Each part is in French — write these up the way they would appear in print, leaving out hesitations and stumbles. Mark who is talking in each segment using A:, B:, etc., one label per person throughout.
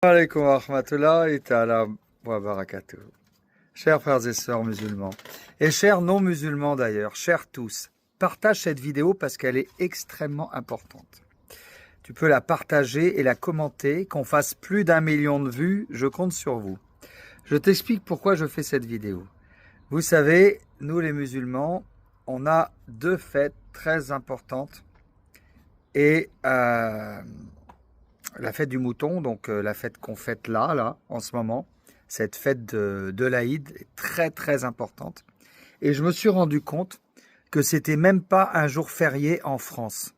A: Alaikum wa rahmatullahi ta'ala wa barakatuh. Chers frères et sœurs musulmans, et chers non-musulmans d'ailleurs, chers tous, partage cette vidéo parce qu'elle est extrêmement importante. Tu peux la partager et la commenter, qu'on fasse plus d'1 million de vues, je compte sur vous. Je t'explique pourquoi je fais cette vidéo. Vous savez, nous les musulmans, on a deux fêtes très importantes et la fête du mouton, donc la fête qu'on fête là, en ce moment, cette fête de l'Aïd est très très importante. Et je me suis rendu compte que c'était même pas un jour férié en France.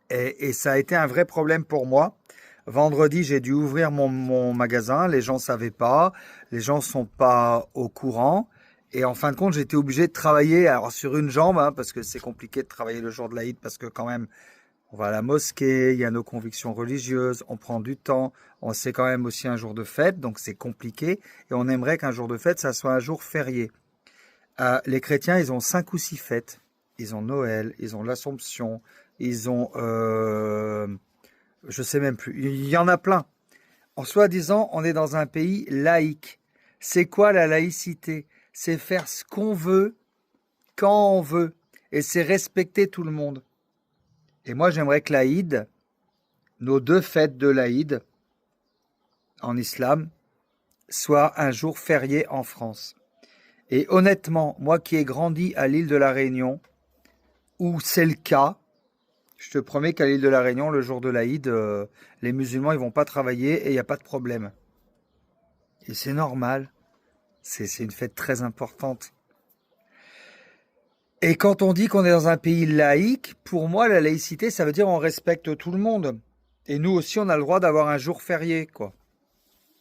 A: Et ça a été un vrai problème pour moi. Vendredi, j'ai dû ouvrir mon magasin, les gens savaient pas, les gens sont pas au courant. Et en fin de compte, j'étais obligé de travailler alors sur une jambe, hein, parce que c'est compliqué de travailler le jour de l'Aïd, parce que quand même, on va à la mosquée, il y a nos convictions religieuses, on prend du temps, c'est quand même aussi un jour de fête, donc c'est compliqué. Et on aimerait qu'un jour de fête, ça soit un jour férié. Les chrétiens, ils ont 5 ou 6 fêtes. Ils ont Noël, ils ont l'Assomption, ils ont... je sais même plus. Il y en a plein. En soi-disant, on est dans un pays laïque. C'est quoi la laïcité? C'est faire ce qu'on veut, quand on veut. Et c'est respecter tout le monde. Et moi, j'aimerais que l'Aïd, nos deux fêtes de l'Aïd, en islam, soient un jour férié en France. Et honnêtement, moi qui ai grandi à l'île de la Réunion, où c'est le cas, je te promets qu'à l'île de la Réunion, le jour de l'Aïd, les musulmans ils vont pas travailler et il n'y a pas de problème. Et c'est normal, c'est une fête très importante. Et quand on dit qu'on est dans un pays laïque, pour moi la laïcité ça veut dire on respecte tout le monde. Et nous aussi on a le droit d'avoir un jour férié, quoi.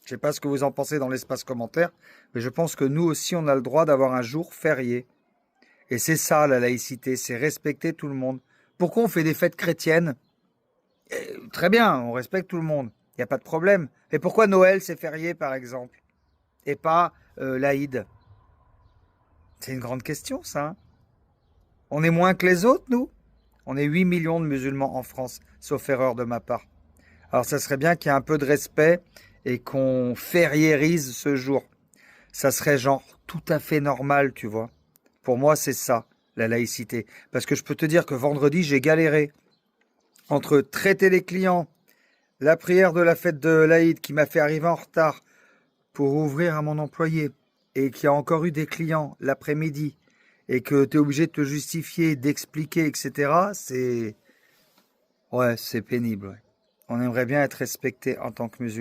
A: Je sais pas ce que vous en pensez dans l'espace commentaire, mais je pense que nous aussi on a le droit d'avoir un jour férié. Et c'est ça la laïcité, c'est respecter tout le monde. Pourquoi on fait des fêtes chrétiennes? Très bien, on respecte tout le monde, il n'y a pas de problème. Et pourquoi Noël c'est férié par exemple? Et pas l'Aïd? C'est une grande question ça, hein. On est moins que les autres, nous? On est 8 millions de musulmans en France, sauf erreur de ma part. Alors ça serait bien qu'il y ait un peu de respect et qu'on fériérise ce jour. Ça serait genre tout à fait normal, tu vois. Pour moi, c'est ça, la laïcité. Parce que je peux te dire que vendredi, j'ai galéré entre traiter les clients, la prière de la fête de l'Aïd qui m'a fait arriver en retard pour ouvrir à mon employé et qu'il y a encore eu des clients l'après-midi et que tu es obligé de te justifier, d'expliquer, etc. C'est pénible. Ouais. On aimerait bien être respecté en tant que musulman.